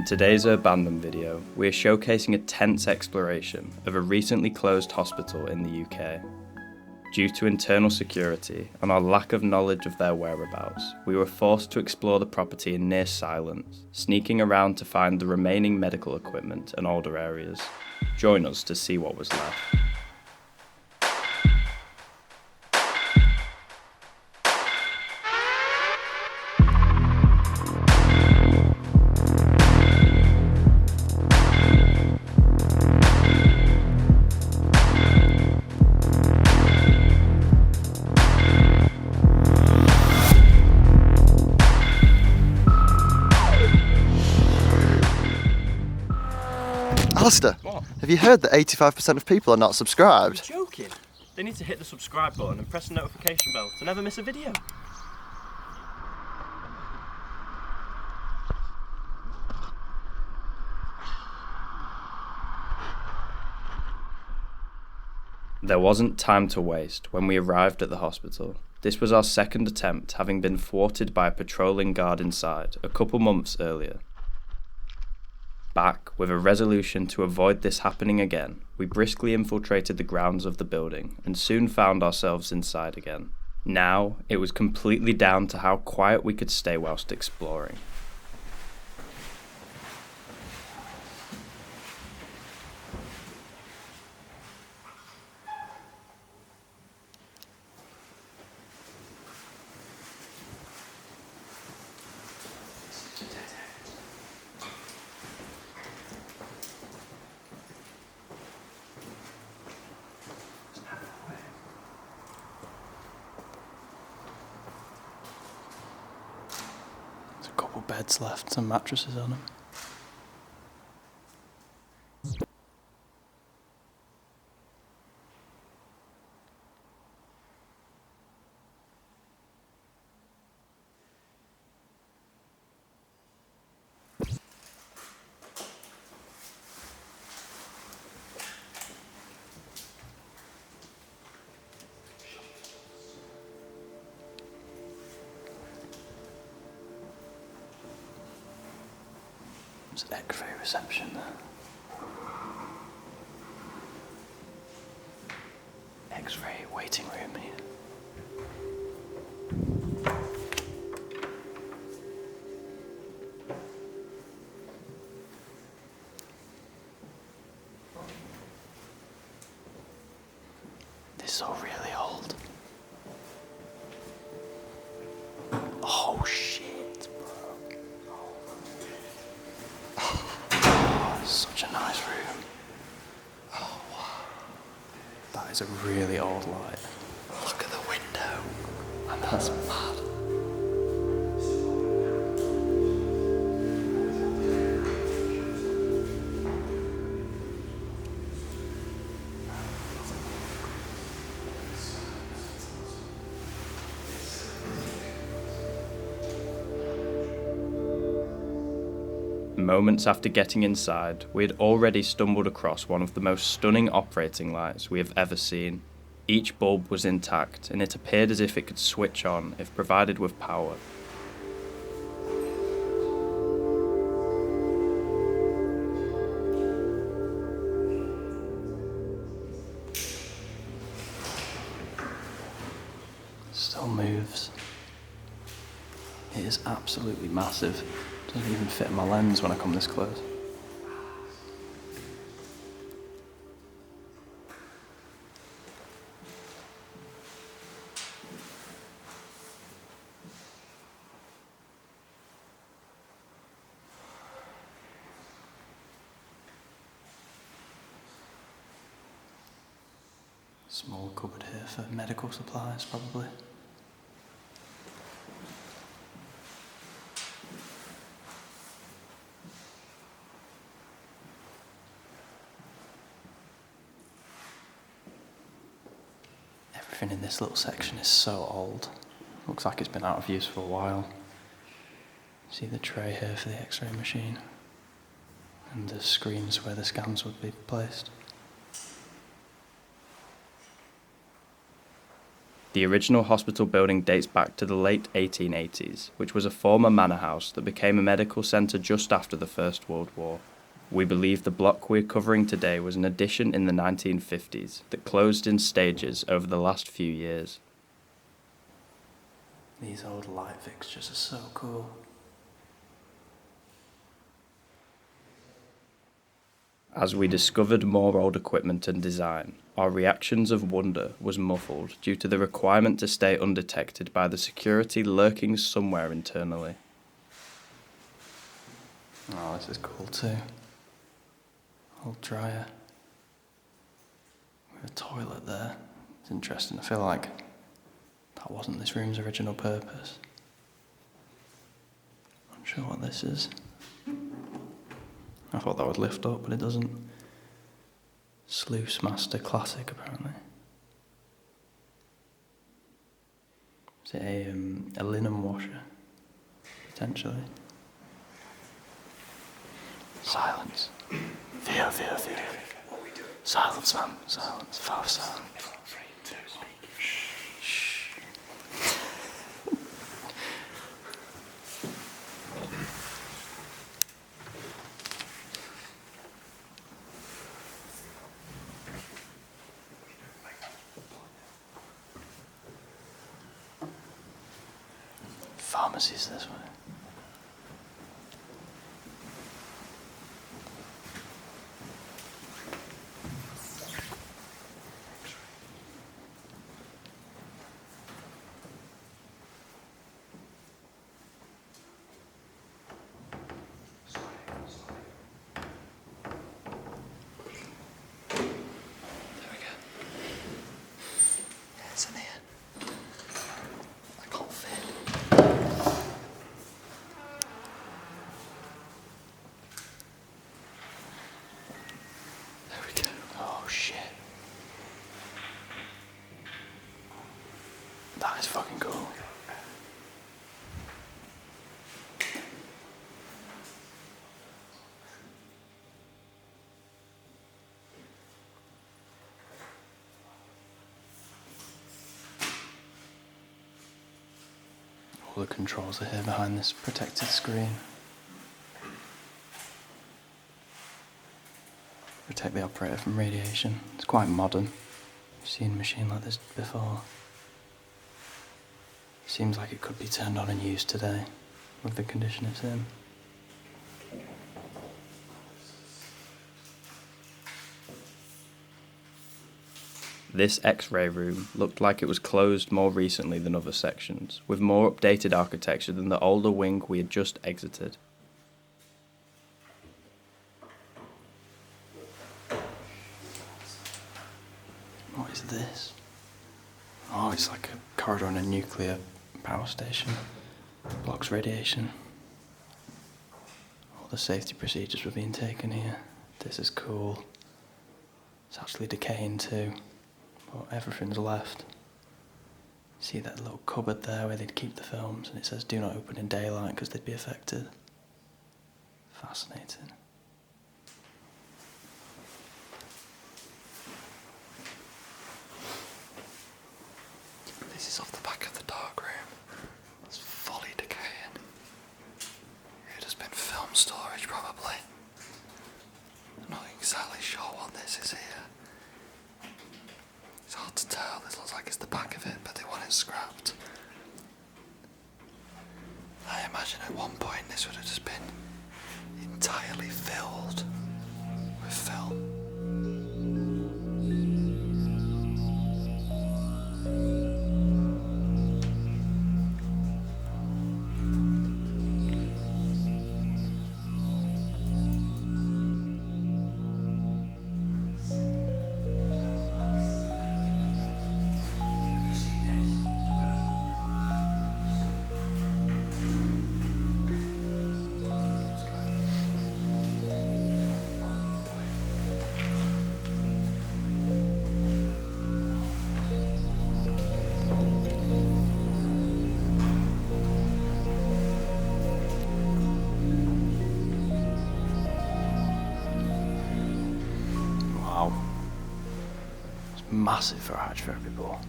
In today's Urbandoned video, we are showcasing a tense exploration of a recently closed hospital in the UK. Due to internal security and our lack of knowledge of their whereabouts, we were forced to explore the property in near silence, sneaking around to find the remaining medical equipment and older areas. Join us to see what was left. Alistair, What? have you heard that 85% of people are not subscribed? You're joking? They need to hit the subscribe button and press the notification bell to never miss a video. There wasn't time to waste when we arrived at the hospital. This was our second attempt, having been thwarted by a patrolling guard inside a couple months earlier. Back with a resolution to avoid this happening again, we briskly infiltrated the grounds of the building and soon found ourselves inside again. Now, it was completely down to how quiet we could stay whilst exploring. Couple beds left, some mattresses on them. There's X-ray reception there. X-ray waiting room here. This is all really old. Oh shit, bro. Such a nice room. Oh wow. That is a really old light. Look at the window. And that's mad. Moments after getting inside, we had already stumbled across one of the most stunning operating lights we have ever seen. Each bulb was intact, and it appeared as if it could switch on if provided with power. Still moves. It is absolutely massive. Doesn't even fit in my lens when I come this close. Small cupboard here for medical supplies, probably. Everything in this little section is so old. Looks like it's been out of use for a while. See the tray here for the X-ray machine. And the screens where the scans would be placed. The original hospital building dates back to the late 1880s, which was a former manor house that became a medical centre just after the First World War. We believe the block we're covering today was an addition in the 1950s that closed in stages over the last few years. These old light fixtures are so cool. As we discovered more old equipment and design, our reactions of wonder was muffled due to the requirement to stay undetected by the security lurking somewhere internally. Oh, this is cool too. Old dryer. With a toilet there. It's interesting. I feel like that wasn't this room's original purpose. Not sure what this is. I thought that would lift up, but it doesn't. Sluice Master Classic, apparently. Is it a linen washer? Potentially. Silence. Fear. Silence, man. Silence. Fast silence. Shh. Pharmacy's this way. It's in here. I can't fit. There we go. Oh shit. That is fucking cool. All the controls are here behind this protected screen. Protect the operator from radiation. It's quite modern. I've seen a machine like this before. Seems like it could be turned on and used today, with the condition it's in. This X-ray room looked like it was closed more recently than other sections, with more updated architecture than the older wing we had just exited. What is this? Oh, it's like a corridor in a nuclear power station. Blocks radiation. All the safety procedures were being taken here. This is cool. It's actually decaying too, but everything's left. See that little cupboard there where they'd keep the films, and it says do not open in daylight because they'd be affected. Fascinating. This is off the back of the dark room. It's fully decaying. It has been film storage, probably. I'm not exactly sure what this is here. It's hard to tell. This looks like it's the back of it, but they want it scrapped. I imagine at one point this would have just been entirely filled with film. Wow. It's massive for a hydrotherapy ball.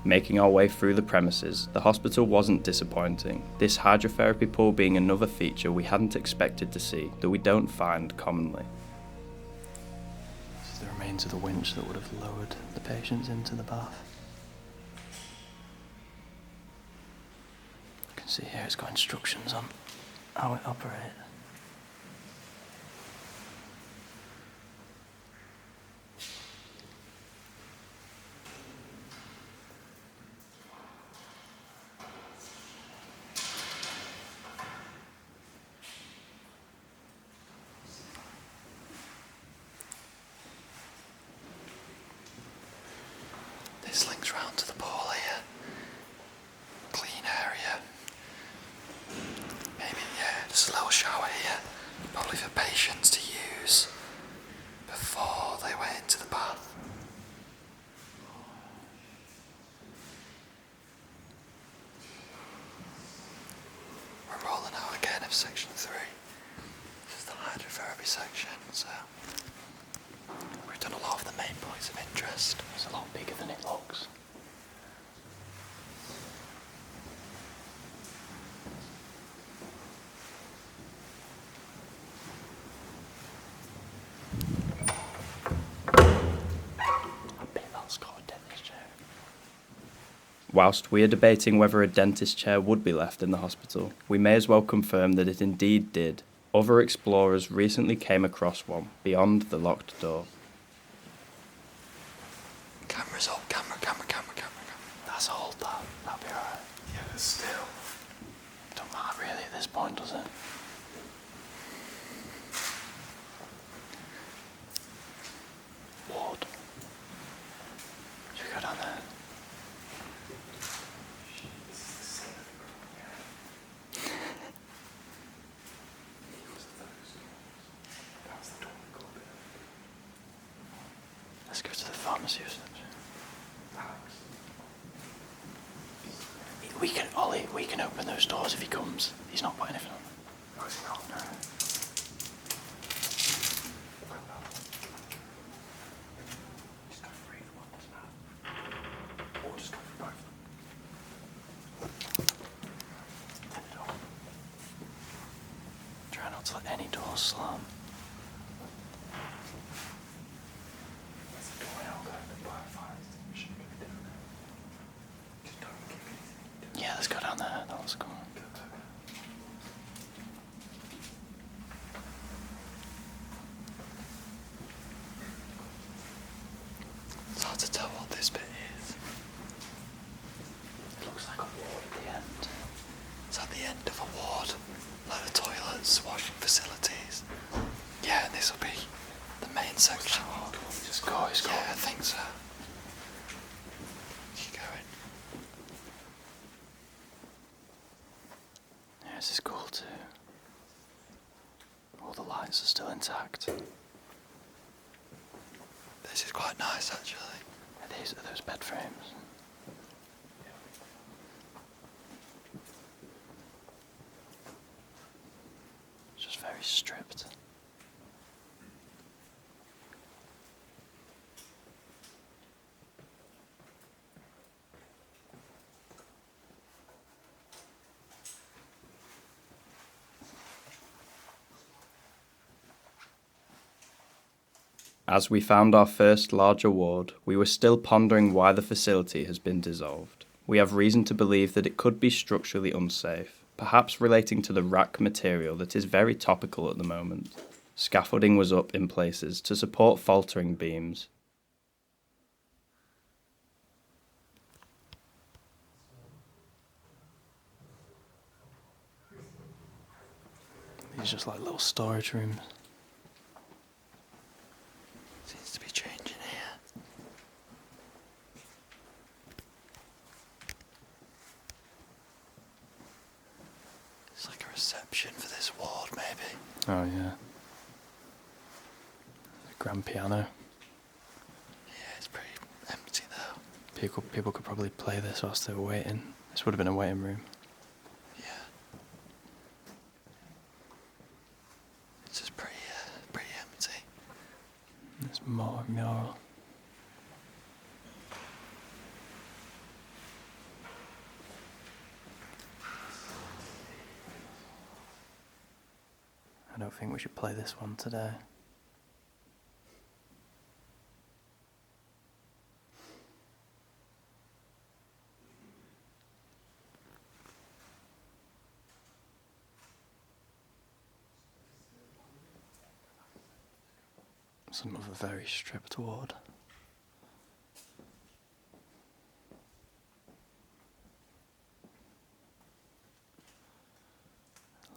Making our way through the premises, the hospital wasn't disappointing, this hydrotherapy pool being another feature we hadn't expected to see that we don't find commonly. This is the remains of the winch that would have lowered the patients into the bath. You can see here it's got instructions on how it operates. This links round to the pool here. Clean area. Maybe, yeah, just a little shower here. Probably for patients to use before they went into the bath. We're rolling out again of section 3. This is the hydrotherapy section, so we've done a lot of the main points of interest. It's a lot bigger than it looks. I bet that's got a dentist chair. Whilst we are debating whether a dentist chair would be left in the hospital, we may as well confirm that it indeed did. Other explorers recently came across one beyond the locked door. Cameras up, camera. That's old, that. That'll be alright. Yeah, but still. Don't matter really at this point, does it? Ward. Should we go down there? Let's go to the pharmacy or something. Ollie, we can open those doors if he comes. He's not put anything on them. No, it's not. No. Just go for either one, doesn't it? Or just go for both of them. Turn it off. Try not to let any doors slam. That's the door now, the fire extinguisher can be down there. Just don't kick anything. Yeah, let's go down there. That was cool. It's hard to tell what this bit is. It looks like a ward at the end. It's at the end of a ward. Load of toilets, washing facilities. Yeah, and this will be the main section. Just go, it's Yeah, I think so. Keep going. Yeah, this is cool too. All the lights are still intact. This is quite nice, actually. Are those bed frames? It's just very stripped. As we found our first larger ward, we were still pondering why the facility has been dissolved. We have reason to believe that it could be structurally unsafe, perhaps relating to the rack material that is very topical at the moment. Scaffolding was up in places to support faltering beams. These are just like little storage rooms. Seems to be changing here. It's like a reception for this ward, maybe. Oh yeah. The grand piano. Yeah, it's pretty empty though. People could probably play this whilst they were waiting. This would have been a waiting room. Yeah. It's just pretty empty. There's more mural. I don't think we should play this one today. Some of a very stripped ward.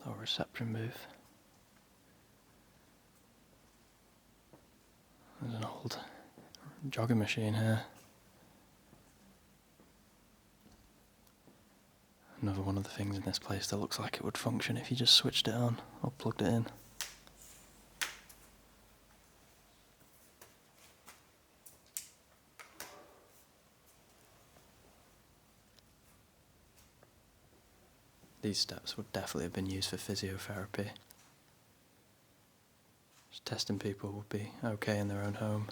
Low reception booth. There's an old jogging machine here. Another one of the things in this place that looks like it would function if you just switched it on or plugged it in. These steps would definitely have been used for physiotherapy. Just testing people would be okay in their own home.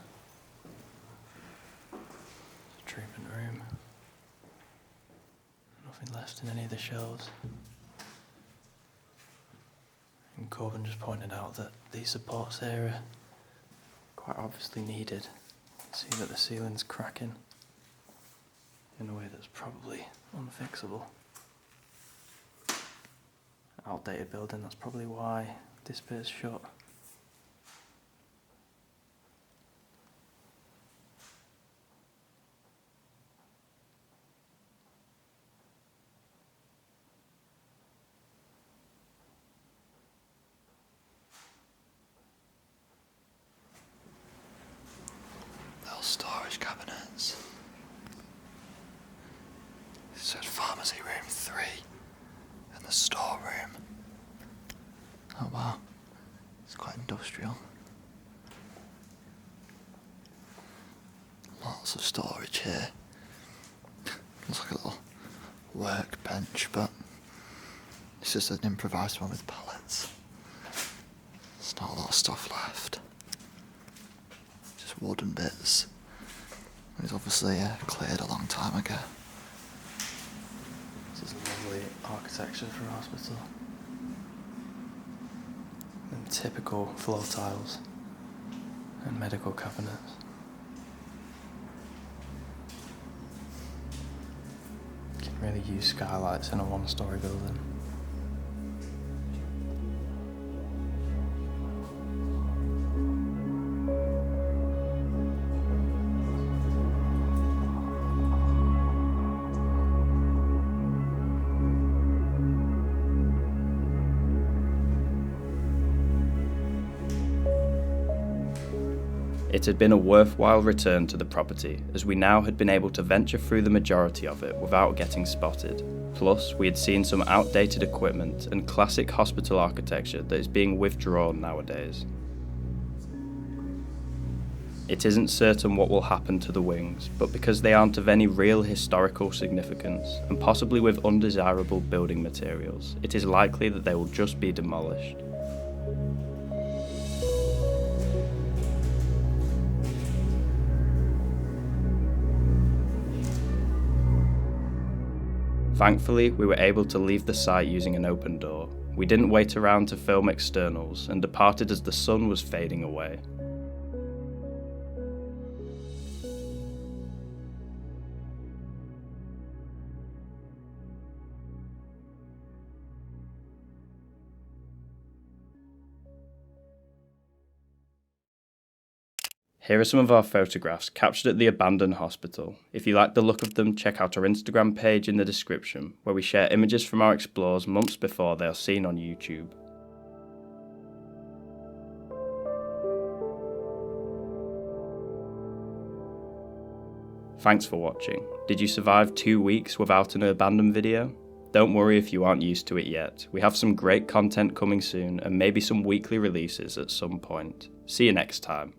Treatment room. Nothing left in any of the shelves. And Corbin just pointed out that these supports here are quite obviously needed. You can see that the ceiling's cracking in a way that's probably unfixable. Outdated building, that's probably why this bit's shut. Little storage cabinets. This said pharmacy room 3 and the storeroom. Oh wow, it's quite industrial. Lots of storage here. Looks like a little workbench, but it's just an improvised one with pallets. There's not a lot of stuff left. Just wooden bits. It was obviously cleared a long time ago. This is lovely architecture for a hospital. And typical floor tiles and medical cabinets. You can really use skylights in a one-story building. It had been a worthwhile return to the property, as we now had been able to venture through the majority of it without getting spotted. Plus, we had seen some outdated equipment and classic hospital architecture that is being withdrawn nowadays. It isn't certain what will happen to the wings, but because they aren't of any real historical significance, and possibly with undesirable building materials, it is likely that they will just be demolished. Thankfully, we were able to leave the site using an open door. We didn't wait around to film externals and departed as the sun was fading away. Here are some of our photographs captured at the abandoned hospital. If you like the look of them, check out our Instagram page in the description, where we share images from our explores months before they are seen on YouTube. Thanks for watching. Did you survive 2 weeks without an Urbandoned video? Don't worry if you aren't used to it yet. We have some great content coming soon and maybe some weekly releases at some point. See you next time.